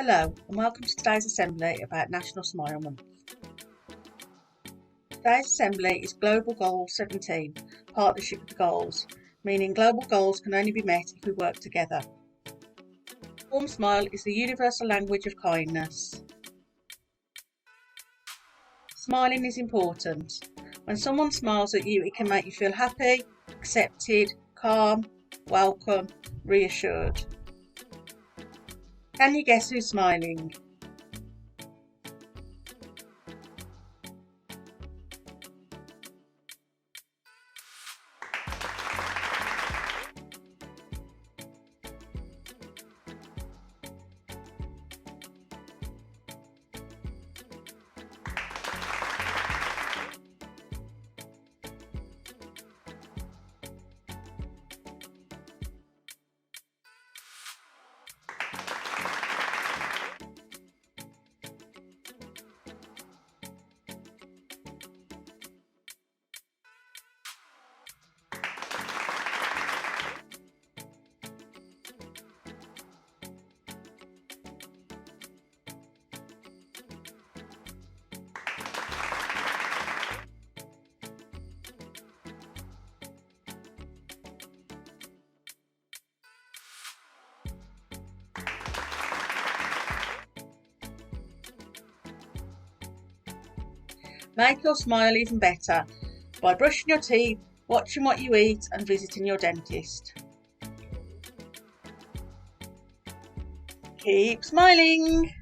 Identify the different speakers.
Speaker 1: Hello and welcome to today's assembly about National Smile Month. Today's assembly is Global Goal 17, Partnership with Goals, meaning global goals can only be met if we work together. Warm smile is the universal language of kindness. Smiling is important. When someone smiles at you, it can make you feel happy, accepted, calm, welcome, reassured. Can you guess who's smiling? Make your smile even better by brushing your teeth, watching what you eat and visiting your dentist. Keep smiling!